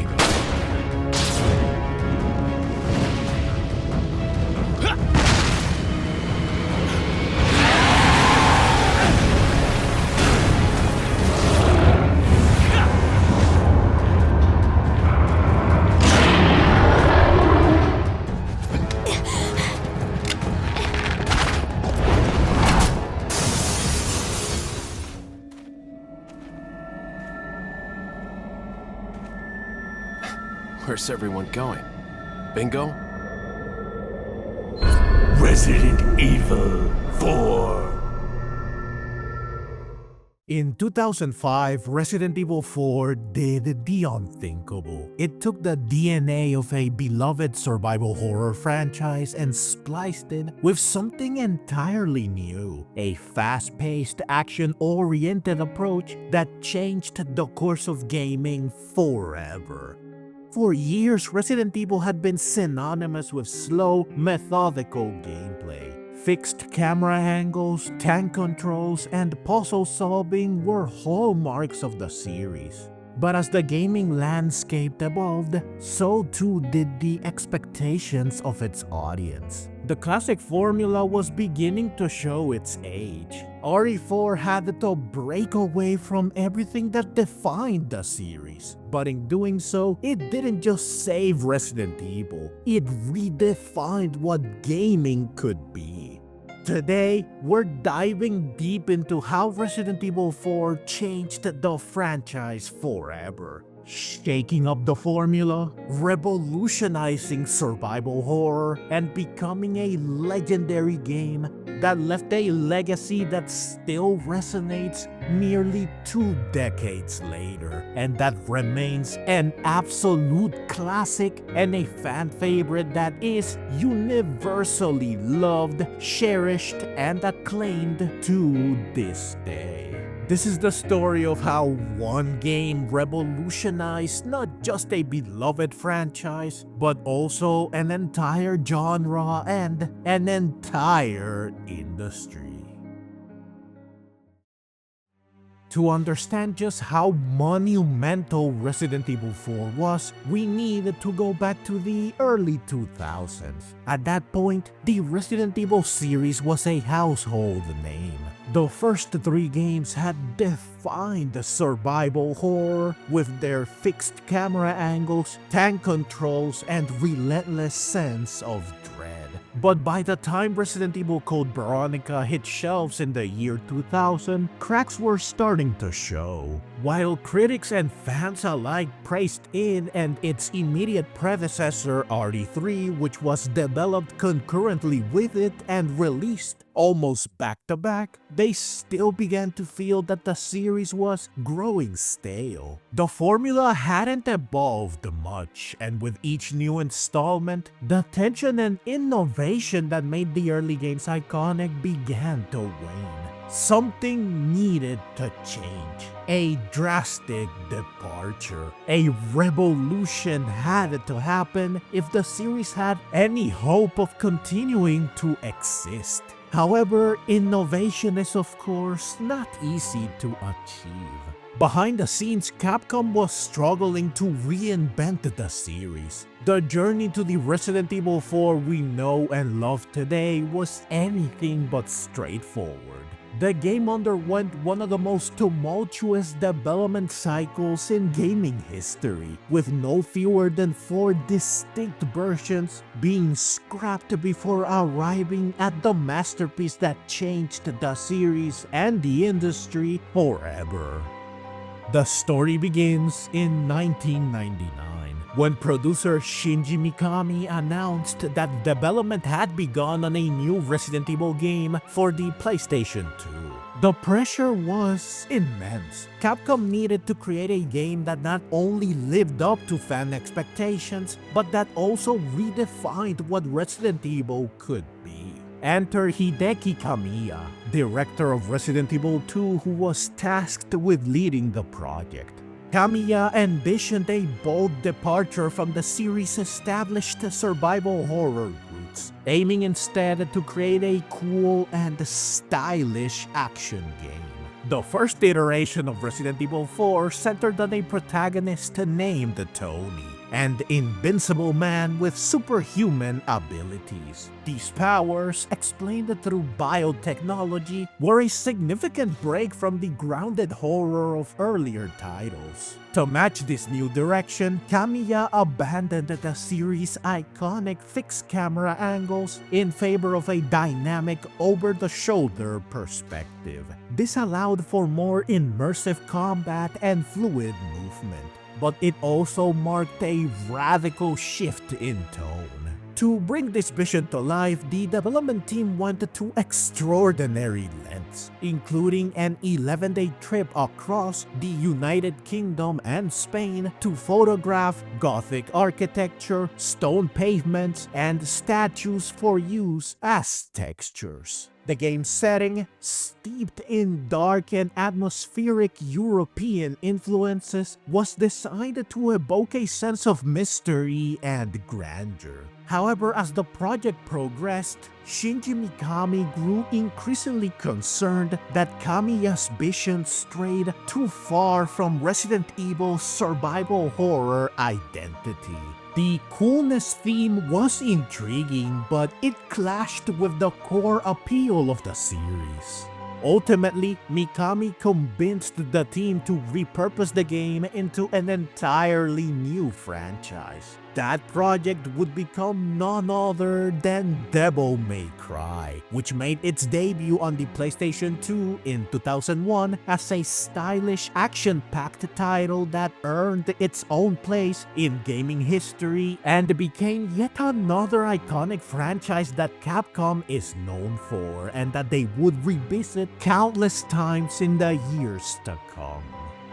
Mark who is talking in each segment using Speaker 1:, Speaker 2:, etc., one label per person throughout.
Speaker 1: going? Where's everyone going? Bingo?
Speaker 2: Resident Evil 4.
Speaker 3: In 2005, Resident Evil 4 did the unthinkable. It took the DNA of a beloved survival horror franchise and spliced it with something entirely new. A fast-paced, action-oriented approach that changed the course of gaming forever. For years, Resident Evil had been synonymous with slow, methodical gameplay. Fixed camera angles, tank controls, and puzzle solving were hallmarks of the series. But as the gaming landscape evolved, so too did the expectations of its audience. The classic formula was beginning to show its age. RE4 had to break away from everything that defined the series. But in doing so, it didn't just save Resident Evil, it redefined what gaming could be. Today, we're diving deep into how Resident Evil 4 changed the franchise forever. Shaking up the formula, revolutionizing survival horror, and becoming a legendary game that left a legacy that still resonates nearly 2 decades later, and that remains an absolute classic and a fan favorite that is universally loved, cherished, and acclaimed to this day. This is the story of how one game revolutionized not just a beloved franchise, but also an entire genre and an entire industry. To understand just how monumental Resident Evil 4 was, we need to go back to the early 2000s. At that point, the Resident Evil series was a household name. The first 3 games had defined the survival horror with their fixed camera angles, tank controls, and relentless sense of dread. But by the time Resident Evil Code Veronica hit shelves in the year 2000, cracks were starting to show. While critics and fans alike praised it and its immediate predecessor RE3, which was developed concurrently with it and released almost back-to-back, they still began to feel that the series was growing stale. The formula hadn't evolved much, and with each new installment, the tension and innovation that made the early games iconic began to wane. Something needed to change. A drastic departure. A revolution had to happen if the series had any hope of continuing to exist. However, innovation is of course not easy to achieve. Behind the scenes, Capcom was struggling to reinvent the series. The journey to the Resident Evil 4 we know and love today was anything but straightforward. The game underwent one of the most tumultuous development cycles in gaming history, with no fewer than 4 distinct versions being scrapped before arriving at the masterpiece that changed the series and the industry forever. The story begins in 1999. When producer Shinji Mikami announced that development had begun on a new Resident Evil game for the PlayStation 2. The pressure was immense. Capcom needed to create a game that not only lived up to fan expectations, but that also redefined what Resident Evil could be. Enter Hideki Kamiya, director of Resident Evil 2, who was tasked with leading the project. Kamiya envisioned a bold departure from the series' established survival horror roots, aiming instead to create a cool and stylish action game. The first iteration of Resident Evil 4 centered on a protagonist named Tony, an invincible man with superhuman abilities. These powers, explained through biotechnology, were a significant break from the grounded horror of earlier titles. To match this new direction, Kamiya abandoned the series' iconic fixed camera angles in favor of a dynamic over-the-shoulder perspective. This allowed for more immersive combat and fluid movement, but it also marked a radical shift in tone. To bring this vision to life, the development team went to extraordinary lengths, including an 11-day trip across the United Kingdom and Spain to photograph Gothic architecture, stone pavements, and statues for use as textures. The game's setting, steeped in dark and atmospheric European influences, was designed to evoke a sense of mystery and grandeur. However, as the project progressed, Shinji Mikami grew increasingly concerned that Kamiya's vision strayed too far from Resident Evil's survival horror identity. The coolness theme was intriguing, but it clashed with the core appeal of the series. Ultimately, Mikami convinced the team to repurpose the game into an entirely new franchise. That project would become none other than Devil May Cry, which made its debut on the PlayStation 2 in 2001 as a stylish, action-packed title that earned its own place in gaming history and became yet another iconic franchise that Capcom is known for and that they would revisit countless times in the years to come.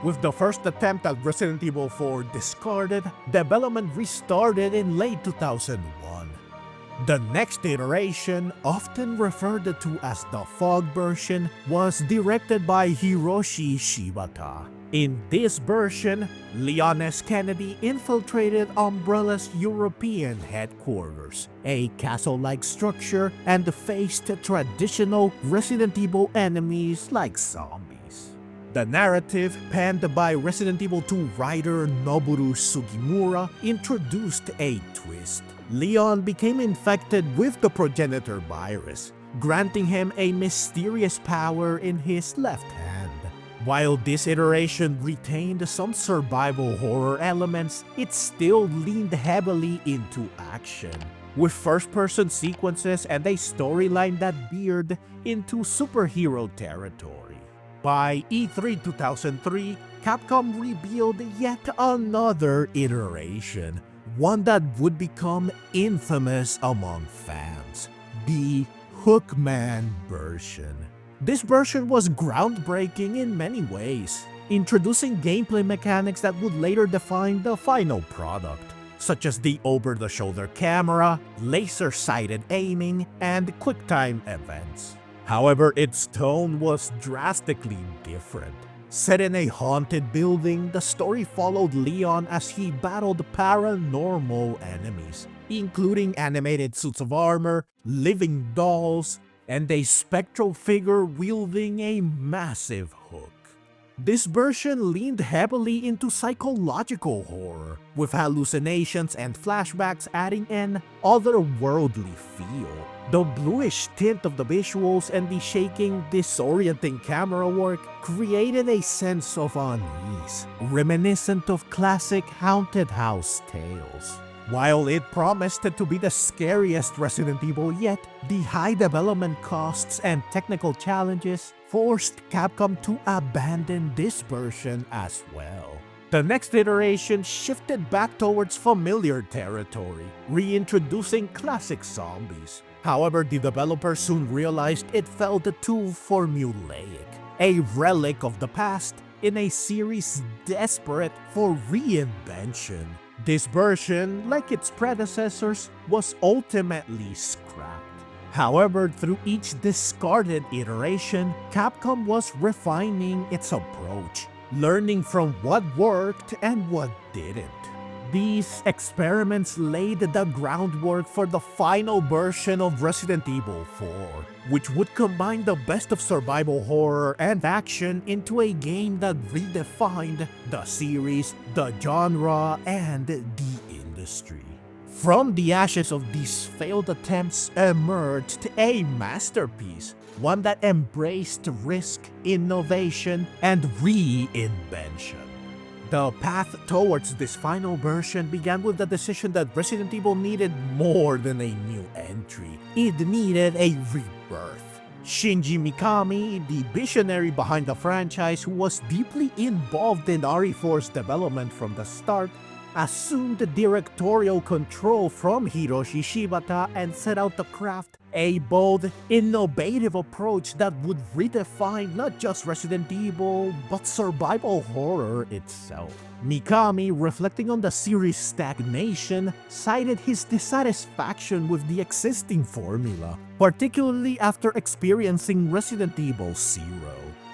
Speaker 3: With the first attempt at Resident Evil 4 discarded, development restarted in late 2001. The next iteration, often referred to as the Fog version, was directed by Hiroshi Shibata. In this version, Leon S. Kennedy infiltrated Umbrella's European headquarters, a castle-like structure, and faced traditional Resident Evil enemies like zombies. The narrative, penned by Resident Evil 2 writer Noboru Sugimura, introduced a twist. Leon became infected with the progenitor virus, granting him a mysterious power in his left hand. While this iteration retained some survival horror elements, it still leaned heavily into action, with first-person sequences and a storyline that veered into superhero territory. By E3 2003, Capcom revealed yet another iteration, one that would become infamous among fans, the Hookman version. This version was groundbreaking in many ways, introducing gameplay mechanics that would later define the final product, such as the over-the-shoulder camera, laser-sighted aiming, and QuickTime events. However, its tone was drastically different. Set in a haunted building, the story followed Leon as he battled paranormal enemies, including animated suits of armor, living dolls, and a spectral figure wielding a massive hook. This version leaned heavily into psychological horror, with hallucinations and flashbacks adding an otherworldly feel. The bluish tint of the visuals and the shaking, disorienting camera work created a sense of unease, reminiscent of classic haunted house tales. While it promised to be the scariest Resident Evil yet, the high development costs and technical challenges forced Capcom to abandon this version as well. The next iteration shifted back towards familiar territory, reintroducing classic zombies. However, the developers soon realized it felt too formulaic, a relic of the past in a series desperate for reinvention. This version, like its predecessors, was ultimately scrapped. However, through each discarded iteration, Capcom was refining its approach, learning from what worked and what didn't. These experiments laid the groundwork for the final version of Resident Evil 4, which would combine the best of survival horror and action into a game that redefined the series, the genre, and the industry. From the ashes of these failed attempts emerged a masterpiece, one that embraced risk, innovation, and reinvention. The path towards this final version began with the decision that Resident Evil needed more than a new entry. It needed a rebirth. Shinji Mikami, the visionary behind the franchise who was deeply involved in RE4's development from the start, assumed directorial control from Hiroshi Shibata and set out to craft a bold, innovative approach that would redefine not just Resident Evil, but survival horror itself. Mikami, reflecting on the series' stagnation, cited his dissatisfaction with the existing formula, particularly after experiencing Resident Evil 0.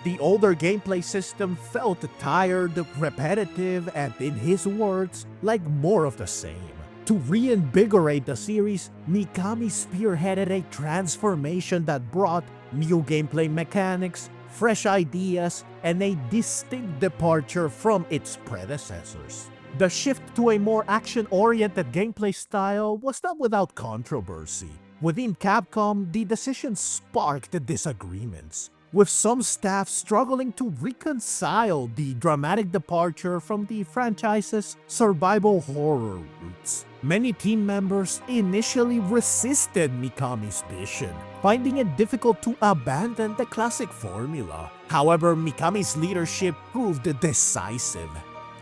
Speaker 3: The older gameplay system felt tired, repetitive, and in his words, like more of the same. To reinvigorate the series, Mikami spearheaded a transformation that brought new gameplay mechanics, fresh ideas, and a distinct departure from its predecessors. The shift to a more action-oriented gameplay style was not without controversy. Within Capcom, the decision sparked disagreements, with some staff struggling to reconcile the dramatic departure from the franchise's survival horror roots. Many team members initially resisted Mikami's vision, finding it difficult to abandon the classic formula. However, Mikami's leadership proved decisive.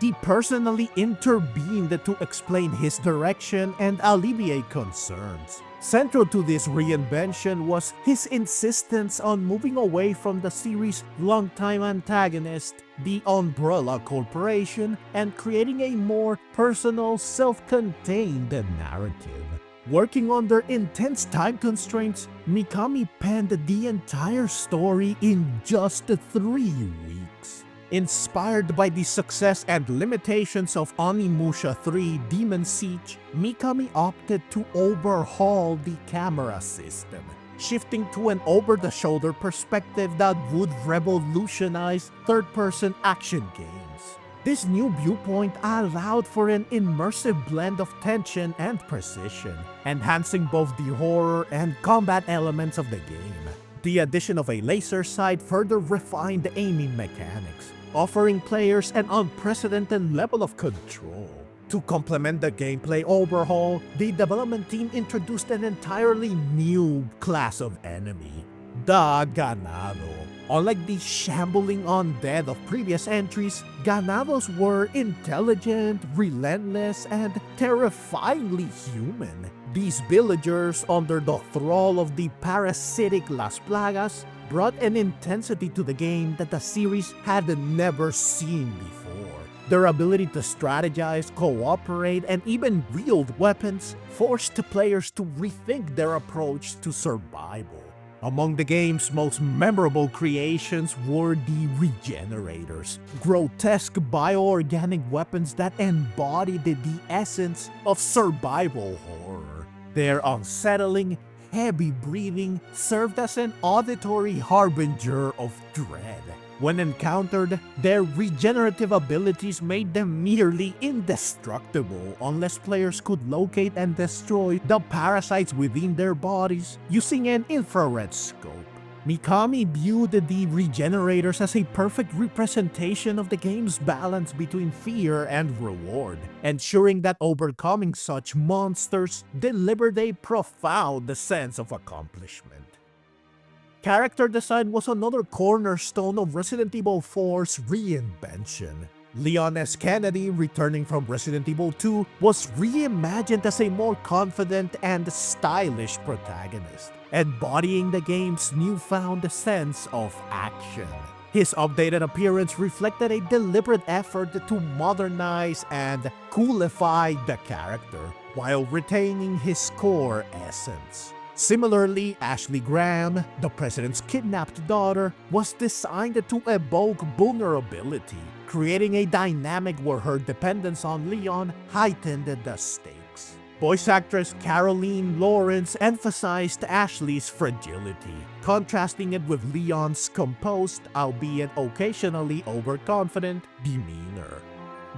Speaker 3: He personally intervened to explain his direction and alleviate concerns. Central to this reinvention was his insistence on moving away from the series' longtime antagonist, the Umbrella Corporation, and creating a more personal, self-contained narrative. Working under intense time constraints, Mikami penned the entire story in just 3 weeks. Inspired by the success and limitations of Onimusha 3 Demon Siege, Mikami opted to overhaul the camera system, shifting to an over-the-shoulder perspective that would revolutionize third-person action games. This new viewpoint allowed for an immersive blend of tension and precision, enhancing both the horror and combat elements of the game. The addition of a laser sight further refined the aiming mechanics, offering players an unprecedented level of control. To complement the gameplay overhaul, the development team introduced an entirely new class of enemy, the Ganado. Unlike the shambling undead of previous entries, Ganados were intelligent, relentless, and terrifyingly human. These villagers, under the thrall of the parasitic Las Plagas, brought an intensity to the game that the series had never seen before. Their ability to strategize, cooperate, and even wield weapons forced players to rethink their approach to survival. Among the game's most memorable creations were the Regenerators, grotesque bioorganic weapons that embodied the essence of survival horror. Their unsettling, heavy breathing served as an auditory harbinger of dread. When encountered, their regenerative abilities made them nearly indestructible unless players could locate and destroy the parasites within their bodies using an infrared scope. Mikami viewed the Regenerators as a perfect representation of the game's balance between fear and reward, ensuring that overcoming such monsters delivered a profound sense of accomplishment. Character design was another cornerstone of Resident Evil 4's reinvention. Leon S. Kennedy, returning from Resident Evil 2, was reimagined as a more confident and stylish protagonist, embodying the game's newfound sense of action. His updated appearance reflected a deliberate effort to modernize and coolify the character, while retaining his core essence. Similarly, Ashley Graham, the president's kidnapped daughter, was designed to evoke vulnerability, creating a dynamic where her dependence on Leon heightened the stakes. Voice actress Caroline Lawrence emphasized Ashley's fragility, contrasting it with Leon's composed, albeit occasionally overconfident, demeanor.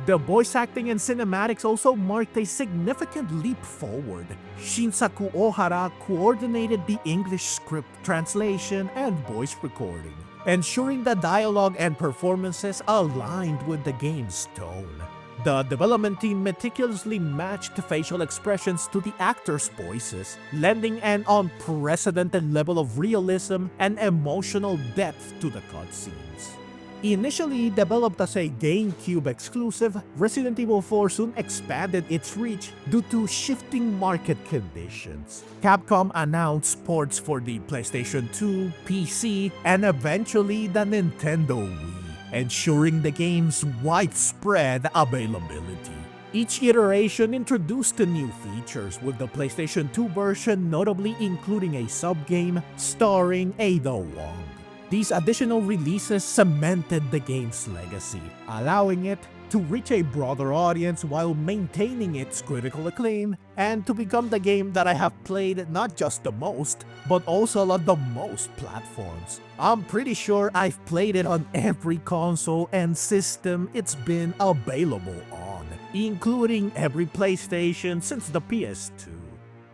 Speaker 3: The voice acting and cinematics also marked a significant leap forward. Shinsaku Ohara coordinated the English script translation and voice recording, ensuring the dialogue and performances aligned with the game's tone. The development team meticulously matched facial expressions to the actors' voices, lending an unprecedented level of realism and emotional depth to the cutscenes. Initially developed as a GameCube exclusive, Resident Evil 4 soon expanded its reach due to shifting market conditions. Capcom announced ports for the PlayStation 2, PC, and eventually the Nintendo Wii, ensuring the game's widespread availability. Each iteration introduced new features, with the PlayStation 2 version notably including a sub-game starring Ada Wong. These additional releases cemented the game's legacy, allowing it to reach a broader audience while maintaining its critical acclaim, and to become the game that I have played not just the most, but also on the most platforms. I'm pretty sure I've played it on every console and system it's been available on, including every PlayStation since the PS2.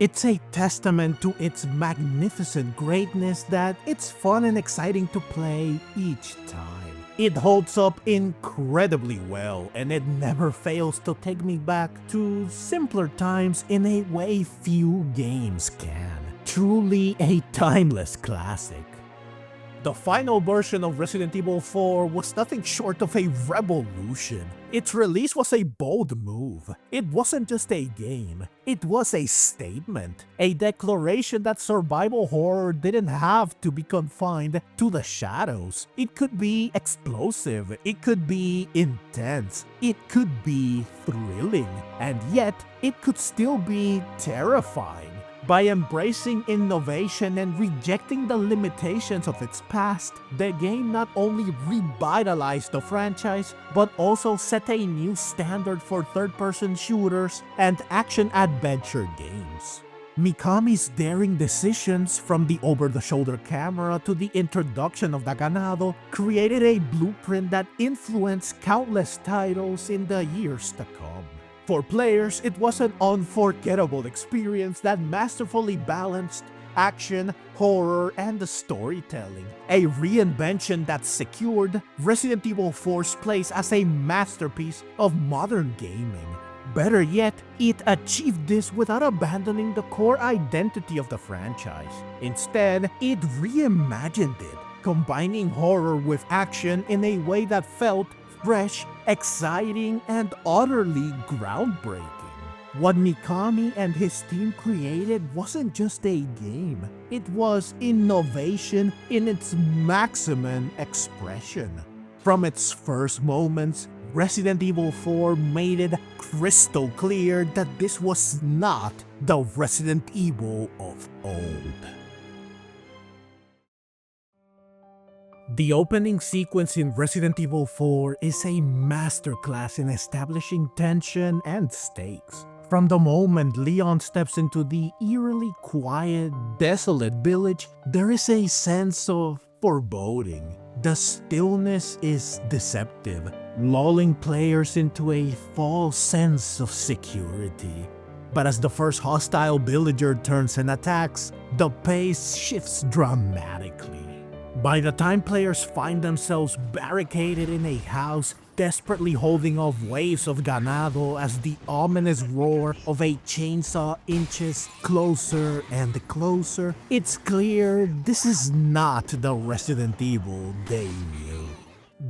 Speaker 3: It's a testament to its magnificent greatness that it's fun and exciting to play each time. It holds up incredibly well, and it never fails to take me back to simpler times in a way few games can. Truly a timeless classic. The final version of Resident Evil 4 was nothing short of a revolution. Its release was a bold move. It wasn't just a game, it was a statement, a declaration that survival horror didn't have to be confined to the shadows. It could be explosive, it could be intense, it could be thrilling, and yet it could still be terrifying. By embracing innovation and rejecting the limitations of its past, the game not only revitalized the franchise, but also set a new standard for third-person shooters and action-adventure games. Mikami's daring decisions, from the over-the-shoulder camera to the introduction of the ganado, created a blueprint that influenced countless titles in the years to come. For players, it was an unforgettable experience that masterfully balanced action, horror, and the storytelling. A reinvention that secured Resident Evil 4's place as a masterpiece of modern gaming. Better yet, it achieved this without abandoning the core identity of the franchise. Instead, it reimagined it, combining horror with action in a way that felt fresh, exciting, and utterly groundbreaking. What Mikami and his team created wasn't just a game, it was innovation in its maximum expression. From its first moments, Resident Evil 4 made it crystal clear that this was not the Resident Evil of old. The opening sequence in Resident Evil 4 is a masterclass in establishing tension and stakes. From the moment Leon steps into the eerily quiet, desolate village, there is a sense of foreboding. The stillness is deceptive, lulling players into a false sense of security. But as the first hostile villager turns and attacks, the pace shifts dramatically. By the time players find themselves barricaded in a house, desperately holding off waves of ganado as the ominous roar of a chainsaw inches closer and closer, it's clear this is not the Resident Evil they knew.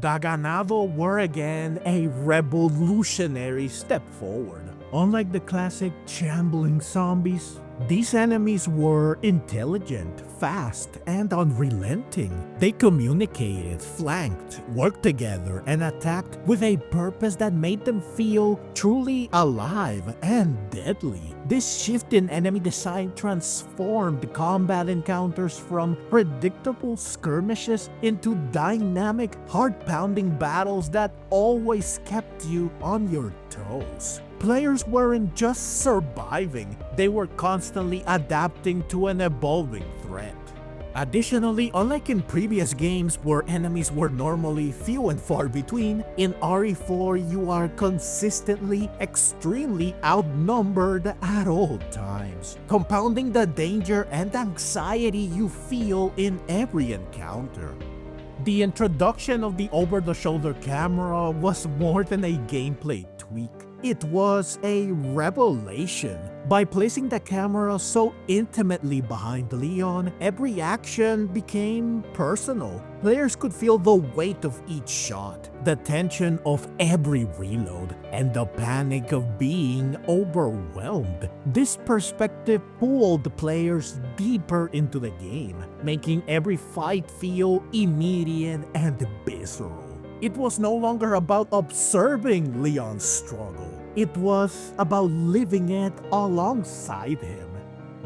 Speaker 3: The ganado were again a revolutionary step forward. Unlike the classic shambling zombies, These enemies were intelligent, fast, and unrelenting. They communicated, flanked, worked together, and attacked with a purpose that made them feel truly alive and deadly. This shift in enemy design transformed combat encounters from predictable skirmishes into dynamic, heart-pounding battles that always kept you on your toes. Players weren't just surviving, they were constantly adapting to an evolving threat. Additionally, unlike in previous games where enemies were normally few and far between, in RE4 you are consistently extremely outnumbered at all times, compounding the danger and anxiety you feel in every encounter. The introduction of the over-the-shoulder camera was more than a gameplay tweak. It was a revelation. By placing the camera so intimately behind Leon, every action became personal. Players could feel the weight of each shot, the tension of every reload, and the panic of being overwhelmed. This perspective pulled players deeper into the game, making every fight feel immediate and visceral. It was no longer about observing Leon's struggle. It was about living it alongside him.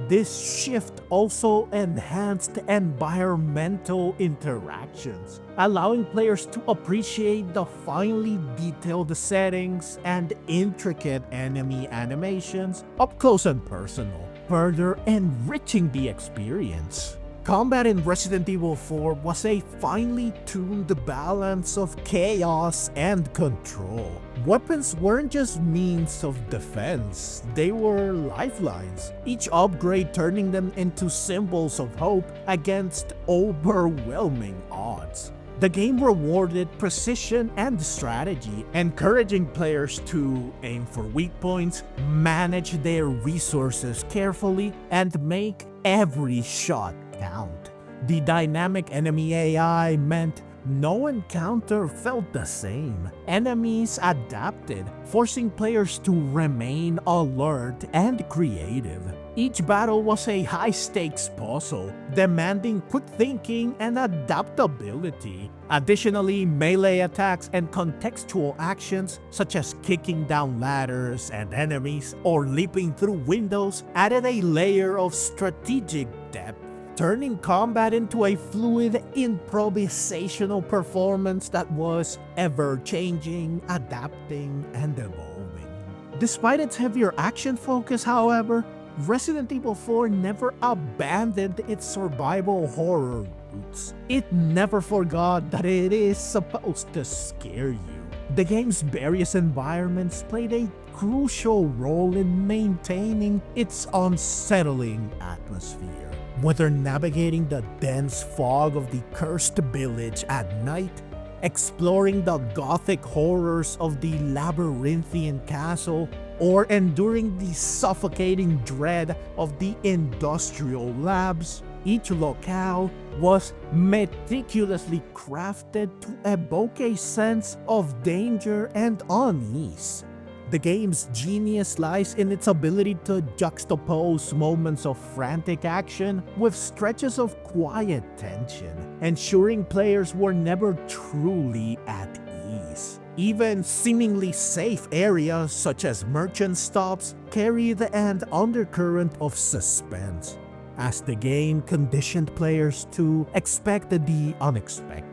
Speaker 3: This shift also enhanced environmental interactions, allowing players to appreciate the finely detailed settings and intricate enemy animations up close and personal, further enriching the experience. Combat in Resident Evil 4 was a finely tuned balance of chaos and control. Weapons weren't just means of defense, they were lifelines, each upgrade turning them into symbols of hope against overwhelming odds. The game rewarded precision and strategy, encouraging players to aim for weak points, manage their resources carefully, and make every shot count. The dynamic enemy AI meant no encounter felt the same. Enemies adapted, forcing players to remain alert and creative. Each battle was a high-stakes puzzle, demanding quick thinking and adaptability. Additionally, melee attacks and contextual actions, such as kicking down ladders and enemies or leaping through windows, added a layer of strategic depth, turning combat into a fluid, improvisational performance that was ever-changing, adapting, and evolving. Despite its heavier action focus, however, Resident Evil 4 never abandoned its survival horror roots. It never forgot that it is supposed to scare you. The game's various environments played a crucial role in maintaining its unsettling atmosphere. Whether navigating the dense fog of the cursed village at night, exploring the gothic horrors of the labyrinthian castle, or enduring the suffocating dread of the industrial labs, each locale was meticulously crafted to evoke a sense of danger and unease. The game's genius lies in its ability to juxtapose moments of frantic action with stretches of quiet tension, ensuring players were never truly at ease. Even seemingly safe areas such as merchant stops carried an undercurrent of suspense, as the game conditioned players to expect the unexpected.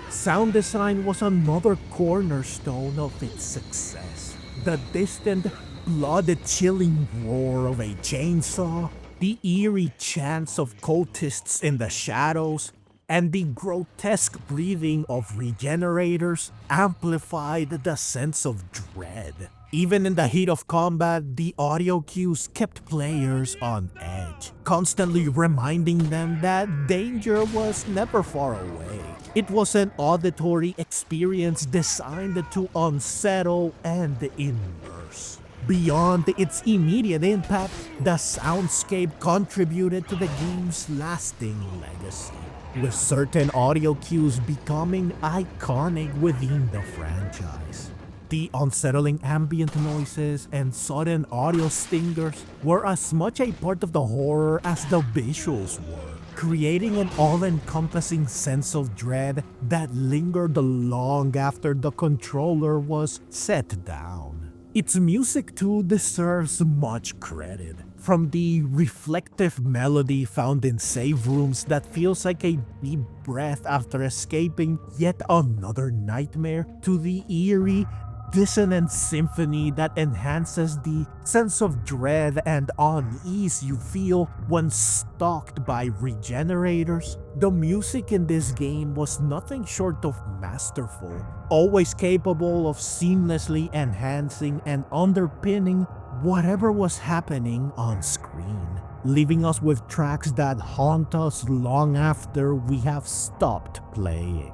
Speaker 3: Sound design was another cornerstone of its success. The distant, blood-chilling roar of a chainsaw, the eerie chants of cultists in the shadows, and the grotesque breathing of regenerators amplified the sense of dread. Even in the heat of combat, the audio cues kept players on edge, constantly reminding them that danger was never far away. It was an auditory experience designed to unsettle and immerse. Beyond its immediate impact, the soundscape contributed to the game's lasting legacy, with certain audio cues becoming iconic within the franchise. The unsettling ambient noises and sudden audio stingers were as much a part of the horror as the visuals were, creating an all-encompassing sense of dread that lingered long after the controller was set down. Its music too deserves much credit. From the reflective melody found in save rooms that feels like a deep breath after escaping yet another nightmare, to the eerie, dissonant symphony that enhances the sense of dread and unease you feel when stalked by regenerators. The music in this game was nothing short of masterful, always capable of seamlessly enhancing and underpinning whatever was happening on screen, leaving us with tracks that haunt us long after we have stopped playing.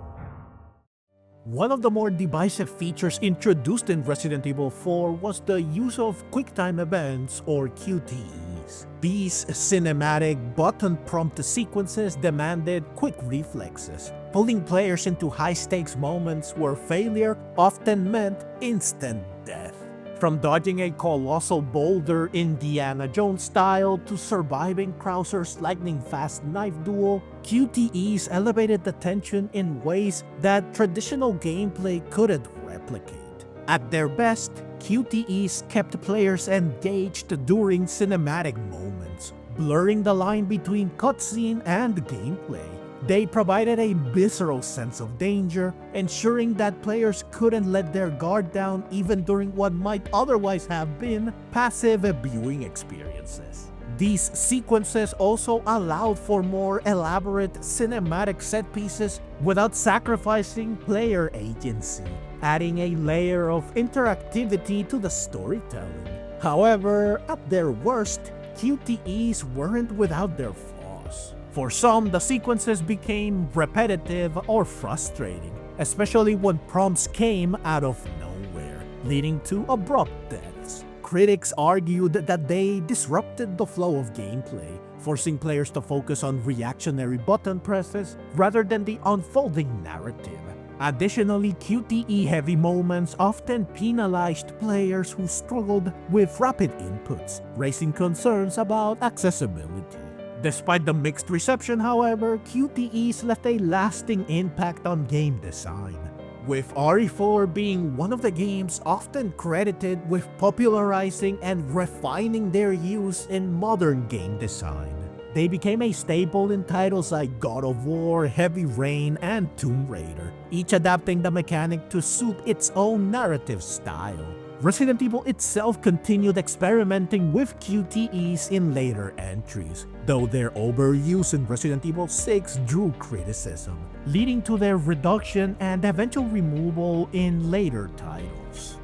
Speaker 3: One of the more divisive features introduced in Resident Evil 4 was the use of QuickTime events, or QTEs. These cinematic button prompt sequences demanded quick reflexes, pulling players into high-stakes moments where failure often meant instant death. From dodging a colossal boulder Indiana Jones style to surviving Krauser's lightning-fast knife duel, QTEs elevated the tension in ways that traditional gameplay couldn't replicate. At their best, QTEs kept players engaged during cinematic moments, blurring the line between cutscene and gameplay. They provided a visceral sense of danger, ensuring that players couldn't let their guard down even during what might otherwise have been passive viewing experiences. These sequences also allowed for more elaborate cinematic set pieces without sacrificing player agency, adding a layer of interactivity to the storytelling. However, at their worst, QTEs weren't without their flaws. For some, the sequences became repetitive or frustrating, especially when prompts came out of nowhere, leading to abrupt deaths. Critics argued that they disrupted the flow of gameplay, forcing players to focus on reactionary button presses rather than the unfolding narrative. Additionally, QTE-heavy moments often penalized players who struggled with rapid inputs, raising concerns about accessibility. Despite the mixed reception, however, QTEs left a lasting impact on game design, with RE4 being one of the games often credited with popularizing and refining their use in modern game design. They became a staple in titles like God of War, Heavy Rain, and Tomb Raider, each adapting the mechanic to suit its own narrative style. Resident Evil itself continued experimenting with QTEs in later entries, though their overuse in Resident Evil 6 drew criticism, leading to their reduction and eventual removal in later titles.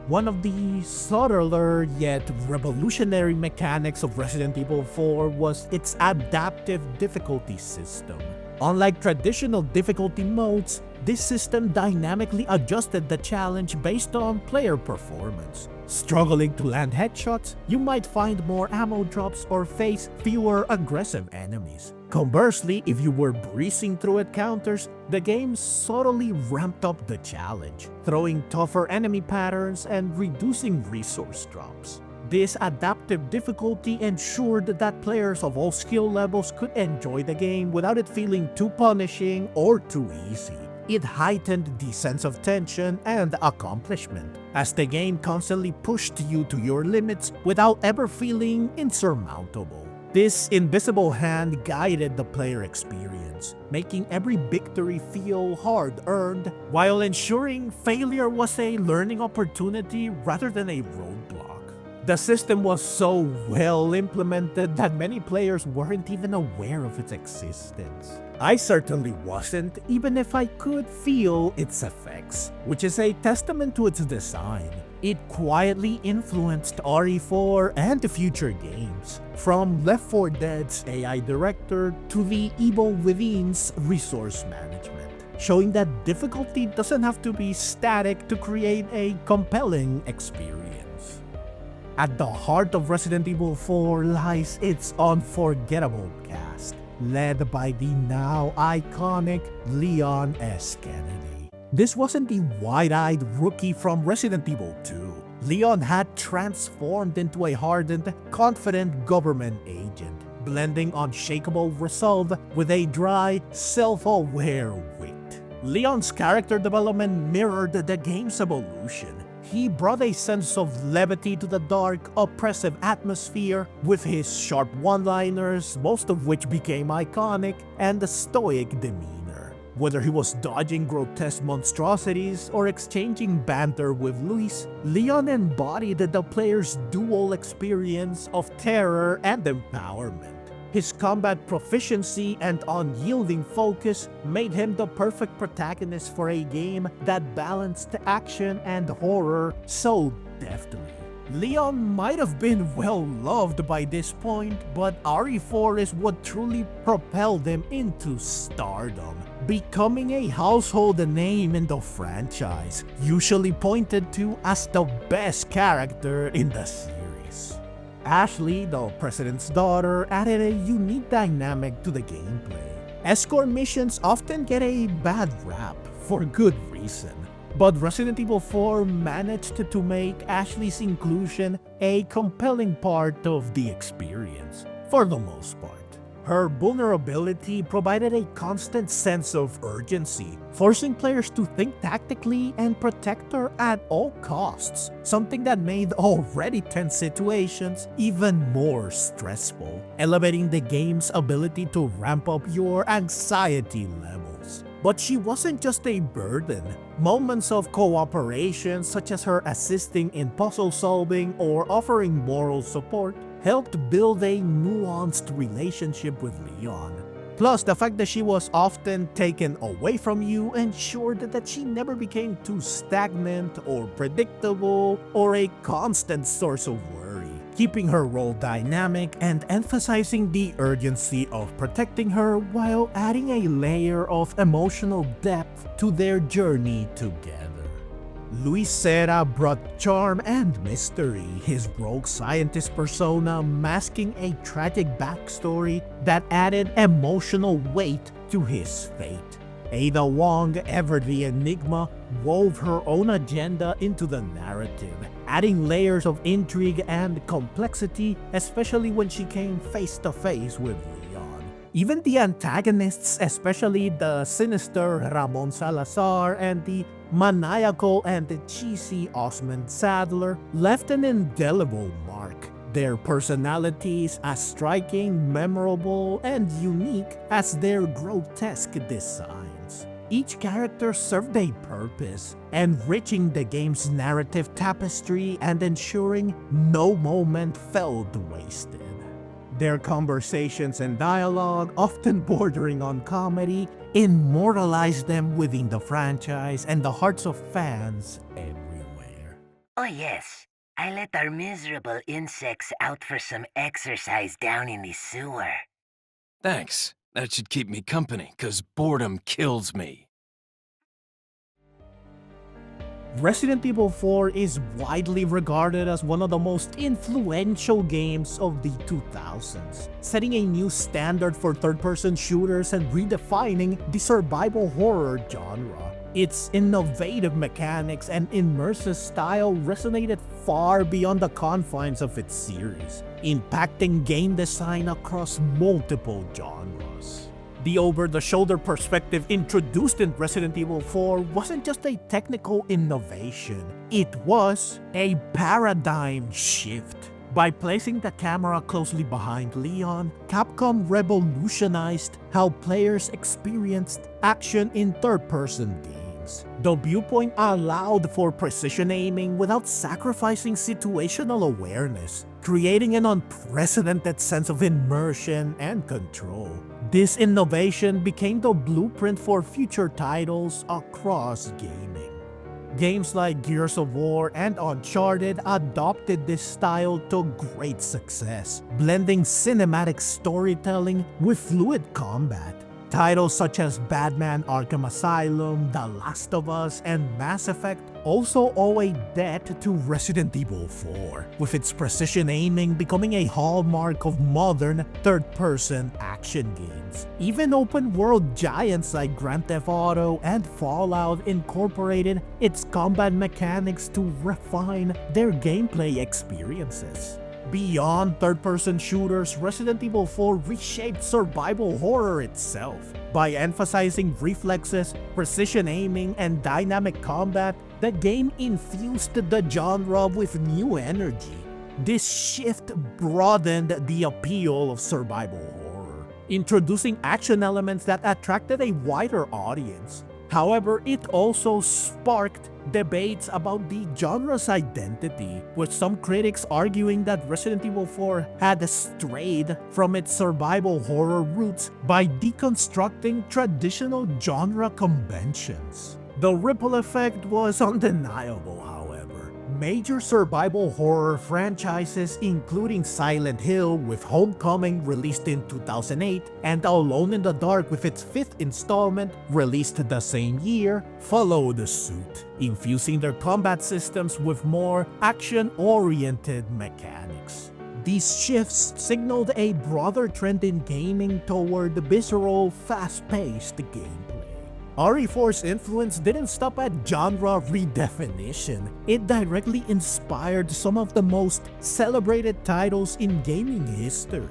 Speaker 3: One of the subtler yet revolutionary mechanics of Resident Evil 4 was its adaptive difficulty system. Unlike traditional difficulty modes, this system dynamically adjusted the challenge based on player performance. Struggling to land headshots, you might find more ammo drops or face fewer aggressive enemies. Conversely, if you were breezing through encounters, the game subtly ramped up the challenge, throwing tougher enemy patterns and reducing resource drops. This adaptive difficulty ensured that players of all skill levels could enjoy the game without it feeling too punishing or too easy. It heightened the sense of tension and accomplishment, as the game constantly pushed you to your limits without ever feeling insurmountable. This invisible hand guided the player experience, making every victory feel hard-earned, while ensuring failure was a learning opportunity rather than a roadblock. The system was so well implemented that many players weren't even aware of its existence. I certainly wasn't, even if I could feel its effects, which is a testament to its design. It quietly influenced RE4 and future games, from Left 4 Dead's AI director to the Evil Within's resource management, showing that difficulty doesn't have to be static to create a compelling experience. At the heart of Resident Evil 4 lies its unforgettable cast, led by the now iconic Leon S. Kennedy. This wasn't the wide-eyed rookie from Resident Evil 2. Leon had transformed into a hardened, confident government agent, blending unshakable resolve with a dry, self-aware wit. Leon's character development mirrored the game's evolution. He brought a sense of levity to the dark, oppressive atmosphere with his sharp one-liners, most of which became iconic, and a stoic demeanor. Whether he was dodging grotesque monstrosities or exchanging banter with Luis, Leon embodied the player's dual experience of terror and empowerment. His combat proficiency and unyielding focus made him the perfect protagonist for a game that balanced action and horror so deftly. Leon might have been well loved by this point, but RE4 is what truly propelled him into stardom, becoming a household name in the franchise, usually pointed to as the best character in the series. Ashley, the president's daughter, added a unique dynamic to the gameplay. Escort missions often get a bad rap, for good reason. But Resident Evil 4 managed to make Ashley's inclusion a compelling part of the experience, for the most part. Her vulnerability provided a constant sense of urgency, forcing players to think tactically and protect her at all costs, something that made already tense situations even more stressful, elevating the game's ability to ramp up your anxiety levels. But she wasn't just a burden. Moments of cooperation, such as her assisting in puzzle solving or offering moral support, helped build a nuanced relationship with Leon. Plus, the fact that she was often taken away from you ensured that she never became too stagnant or predictable or a constant source of worry, keeping her role dynamic and emphasizing the urgency of protecting her while adding a layer of emotional depth to their journey together. Luis Serra brought charm and mystery, his rogue scientist persona masking a tragic backstory that added emotional weight to his fate. Ada Wong, ever the enigma, wove her own agenda into the narrative, adding layers of intrigue and complexity, especially when she came face to face with Leon. Even the antagonists, especially the sinister Ramon Salazar and the maniacal and cheesy Osmond Sadler, left an indelible mark, their personalities as striking, memorable, and unique as their grotesque designs. Each character served a purpose, enriching the game's narrative tapestry and ensuring no moment felt wasted. Their conversations and dialogue, often bordering on comedy, immortalized them within the franchise and the hearts of fans everywhere.
Speaker 4: Oh yes, I let our miserable insects out for some exercise down in the sewer.
Speaker 1: Thanks. That should keep me company, 'cause boredom kills me.
Speaker 3: Resident Evil 4 is widely regarded as one of the most influential games of the 2000s, setting a new standard for third-person shooters and redefining the survival horror genre. Its innovative mechanics and immersive style resonated far beyond the confines of its series, impacting game design across multiple genres. The over-the-shoulder perspective introduced in Resident Evil 4 wasn't just a technical innovation, it was a paradigm shift. By placing the camera closely behind Leon, Capcom revolutionized how players experienced action in third-person games. The viewpoint allowed for precision aiming without sacrificing situational awareness, creating an unprecedented sense of immersion and control. This innovation became the blueprint for future titles across gaming. Games like Gears of War and Uncharted adopted this style to great success, blending cinematic storytelling with fluid combat. Titles such as Batman Arkham Asylum, The Last of Us, and Mass Effect also owe a debt to Resident Evil 4, with its precision aiming becoming a hallmark of modern third-person action games. Even open-world giants like Grand Theft Auto and Fallout incorporated its combat mechanics to refine their gameplay experiences. Beyond third-person shooters, Resident Evil 4 reshaped survival horror itself. By emphasizing reflexes, precision aiming, and dynamic combat, the game infused the genre with new energy. This shift broadened the appeal of survival horror, introducing action elements that attracted a wider audience. However, it also sparked debates about the genre's identity, with some critics arguing that Resident Evil 4 had strayed from its survival horror roots by deconstructing traditional genre conventions. The ripple effect was undeniable, however. Major survival horror franchises including Silent Hill with Homecoming released in 2008 and Alone in the Dark with its 5th installment released the same year followed suit, infusing their combat systems with more action-oriented mechanics. These shifts signaled a broader trend in gaming toward visceral, fast-paced gameplay. RE4's influence didn't stop at genre redefinition. It directly inspired some of the most celebrated titles in gaming history.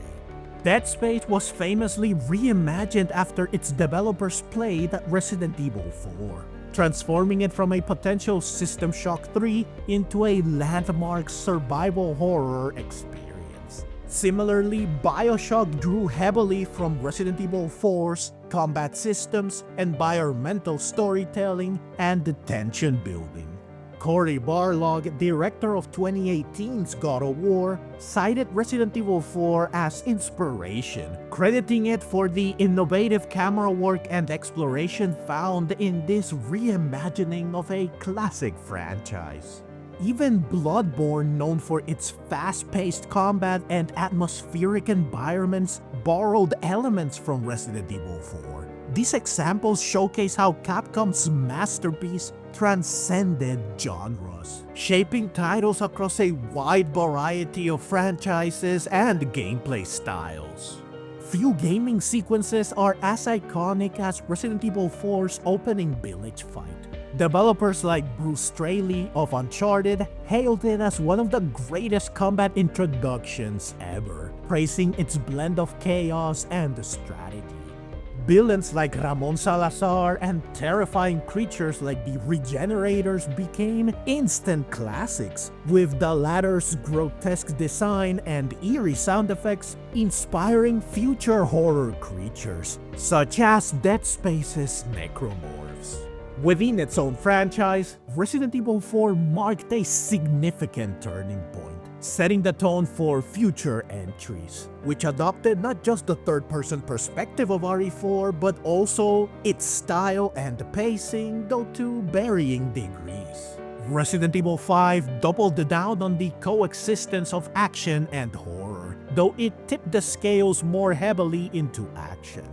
Speaker 3: Dead Space was famously reimagined after its developers played Resident Evil 4, transforming it from a potential System Shock 3 into a landmark survival horror experience. Similarly, BioShock drew heavily from Resident Evil 4's combat systems, environmental storytelling, and tension building. Cory Barlog, director of 2018's God of War, cited Resident Evil 4 as inspiration, crediting it for the innovative camera work and exploration found in this reimagining of a classic franchise. Even Bloodborne, known for its fast-paced combat and atmospheric environments, borrowed elements from Resident Evil 4. These examples showcase how Capcom's masterpiece transcended genres, shaping titles across a wide variety of franchises and gameplay styles. Few gaming sequences are as iconic as Resident Evil 4's opening village fight. Developers like Bruce Straley of Uncharted hailed it as one of the greatest combat introductions ever, praising its blend of chaos and strategy. Villains like Ramon Salazar and terrifying creatures like the Regenerators became instant classics, with the latter's grotesque design and eerie sound effects inspiring future horror creatures, such as Dead Space's Necromorphs. Within its own franchise, Resident Evil 4 marked a significant turning point, setting the tone for future entries, which adopted not just the third-person perspective of RE4, but also its style and pacing, though to varying degrees. Resident Evil 5 doubled down on the coexistence of action and horror, though it tipped the scales more heavily into action.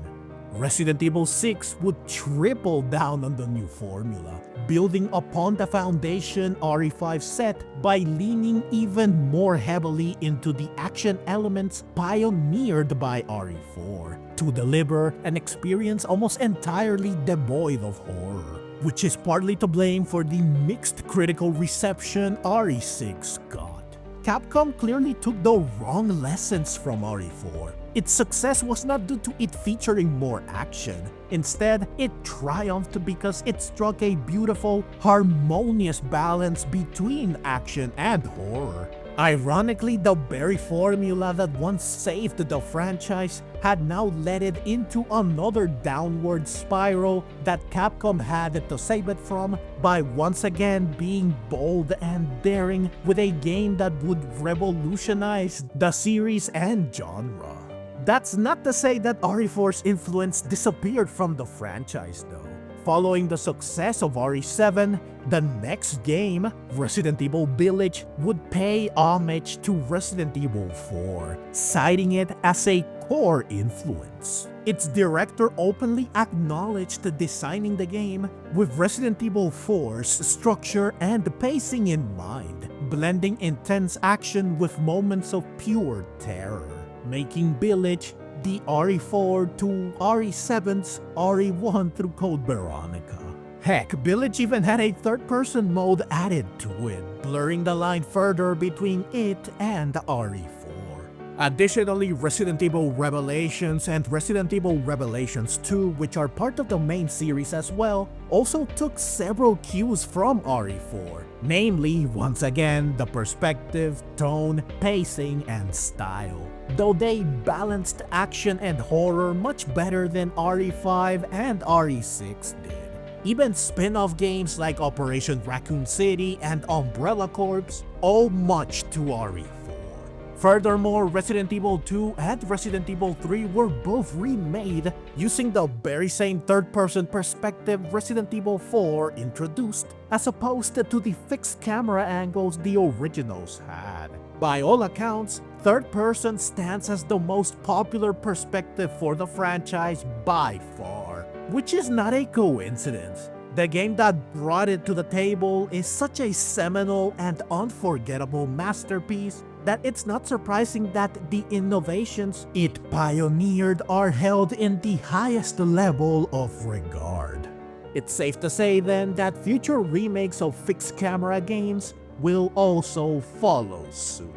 Speaker 3: Resident Evil 6 would triple down on the new formula, building upon the foundation RE5 set by leaning even more heavily into the action elements pioneered by RE4 to deliver an experience almost entirely devoid of horror, which is partly to blame for the mixed critical reception RE6 got. Capcom clearly took the wrong lessons from RE4. Its success was not due to it featuring more action. Instead, it triumphed because it struck a beautiful, harmonious balance between action and horror. Ironically, the very formula that once saved the franchise had now led it into another downward spiral that Capcom had to save it from by once again being bold and daring with a game that would revolutionize the series and genre. That's not to say that RE4's influence disappeared from the franchise though. following the success of RE7, the next game, Resident Evil Village, would pay homage to Resident Evil 4, citing it as a core influence. Its director openly acknowledged designing the game with Resident Evil 4's structure and pacing in mind, blending intense action with moments of pure terror, making Village the RE4 to RE7's RE1 through Code Veronica. Heck, Village even had a third-person mode added to it, blurring the line further between it and RE4. Additionally, Resident Evil Revelations and Resident Evil Revelations 2, which are part of the main series as well, also took several cues from RE4, namely, once again, the perspective, tone, pacing, and style, though they balanced action and horror much better than RE5 and RE6 did. Even spin-off games like Operation Raccoon City and Umbrella Corps owe much to RE4. Furthermore, Resident Evil 2 and Resident Evil 3 were both remade using the very same third-person perspective Resident Evil 4 introduced, as opposed to the fixed camera angles the originals had. By all accounts, third-person stands as the most popular perspective for the franchise by far, which is not a coincidence. The game that brought it to the table is such a seminal and unforgettable masterpiece that it's not surprising that the innovations it pioneered are held in the highest level of regard. It's safe to say then that future remakes of fixed camera games will also follow suit.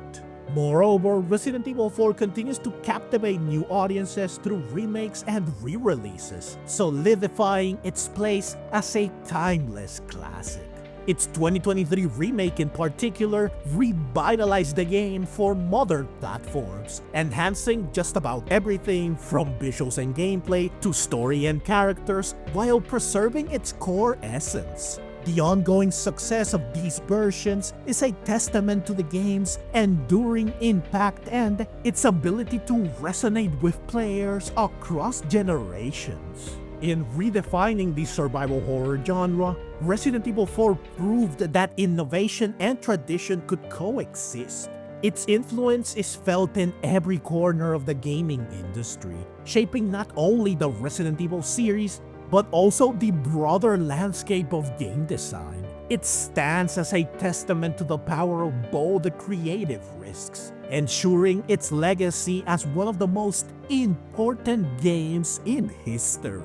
Speaker 3: Moreover, Resident Evil 4 continues to captivate new audiences through remakes and re-releases, solidifying its place as a timeless classic. Its 2023 remake in particular revitalized the game for modern platforms, enhancing just about everything from visuals and gameplay to story and characters while preserving its core essence. The ongoing success of these versions is a testament to the game's enduring impact and its ability to resonate with players across generations. In redefining the survival horror genre, Resident Evil 4 proved that innovation and tradition could coexist. Its influence is felt in every corner of the gaming industry, shaping not only the Resident Evil series, but also the broader landscape of game design. It stands as a testament to the power of bold creative risks, ensuring its legacy as one of the most important games in history.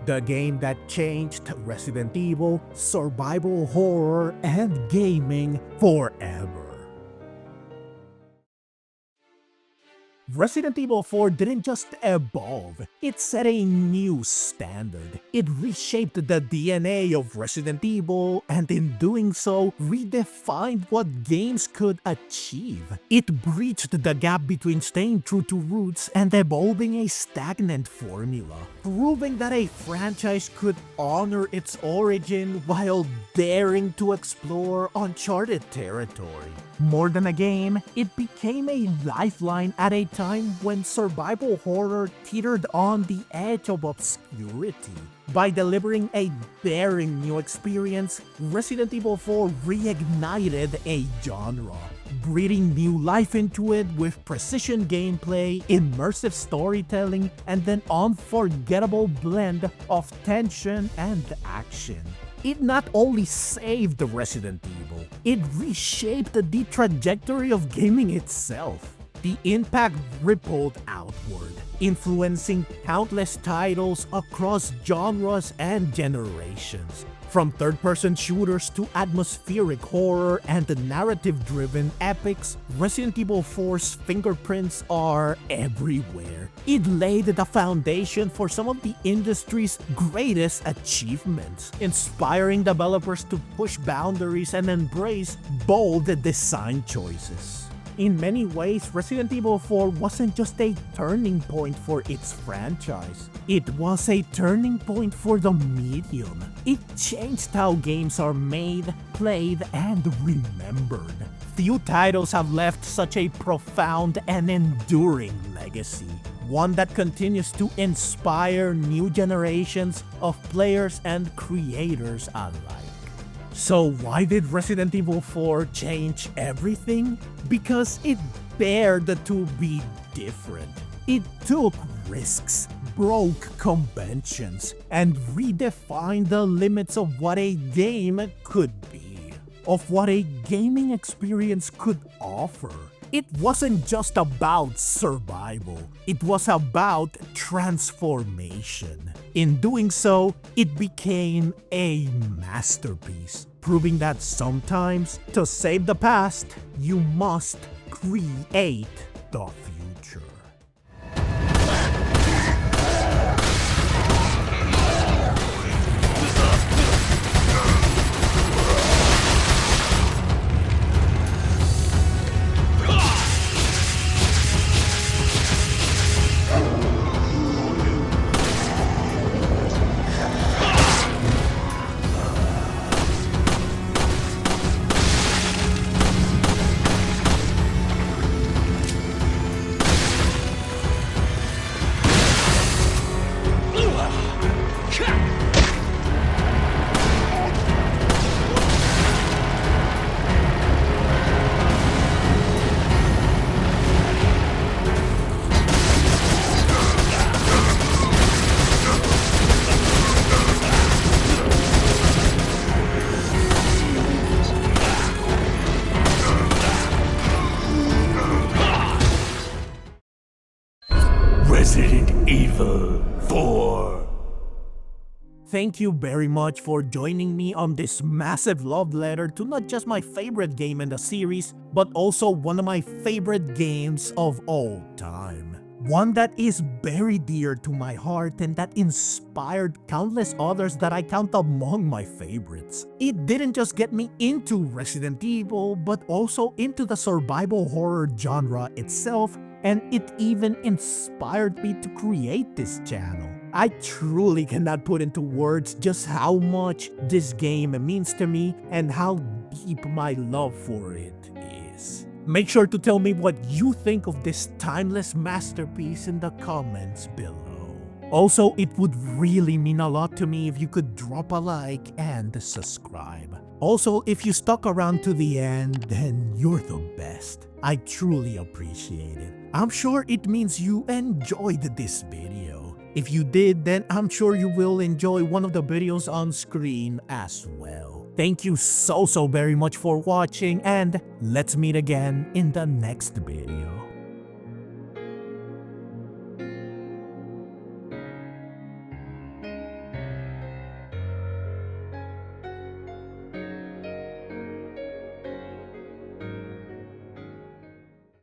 Speaker 3: The game that changed Resident Evil, survival horror, and gaming forever. Resident Evil 4 didn't just evolve, it set a new standard. It reshaped the DNA of Resident Evil, and in doing so, redefined what games could achieve. It breached the gap between staying true to roots and evolving a stagnant formula, proving that a franchise could honor its origin while daring to explore uncharted territory. More than a game, it became a lifeline at a time when survival horror teetered on the edge of obscurity. By delivering a daring new experience, Resident Evil 4 reignited a genre, breathing new life into it with precision gameplay, immersive storytelling, and an unforgettable blend of tension and action. It not only saved Resident Evil, it reshaped the trajectory of gaming itself. The impact rippled outward, influencing countless titles across genres and generations. From third-person shooters to atmospheric horror and narrative-driven epics, Resident Evil 4's fingerprints are everywhere. It laid the foundation for some of the industry's greatest achievements, inspiring developers to push boundaries and embrace bold design choices. In many ways, Resident Evil 4 wasn't just a turning point for its franchise. It was a turning point for the medium. It changed how games are made, played, and remembered. Few titles have left such a profound and enduring legacy. one that continues to inspire new generations of players and creators alike. So why did Resident Evil 4 change everything? Because it dared to be different. It took risks, broke conventions, and redefined the limits of what a game could be, of what a gaming experience could offer. It wasn't just about survival, it was about transformation. In doing so, it became a masterpiece, proving that sometimes, to save the past, you must create the future.
Speaker 2: Resident Evil 4.
Speaker 3: Thank you very much for joining me on this massive love letter to not just my favorite game in the series, but also one of my favorite games of all time. One that is very dear to my heart and that inspired countless others that I count among my favorites. It didn't just get me into Resident Evil, but also into the survival horror genre itself, and it even inspired me to create this channel. I truly cannot put into words just how much this game means to me and how deep my love for it is. Make sure to tell me what you think of this timeless masterpiece in the comments below. Also, it would really mean a lot to me if you could drop a like and subscribe. Also, if you stuck around to the end, then you're the best. I truly appreciate it. I'm sure it means you enjoyed this video. If you did, then I'm sure you will enjoy one of the videos on screen as well. Thank you so very much for watching, and let's meet again in the next video.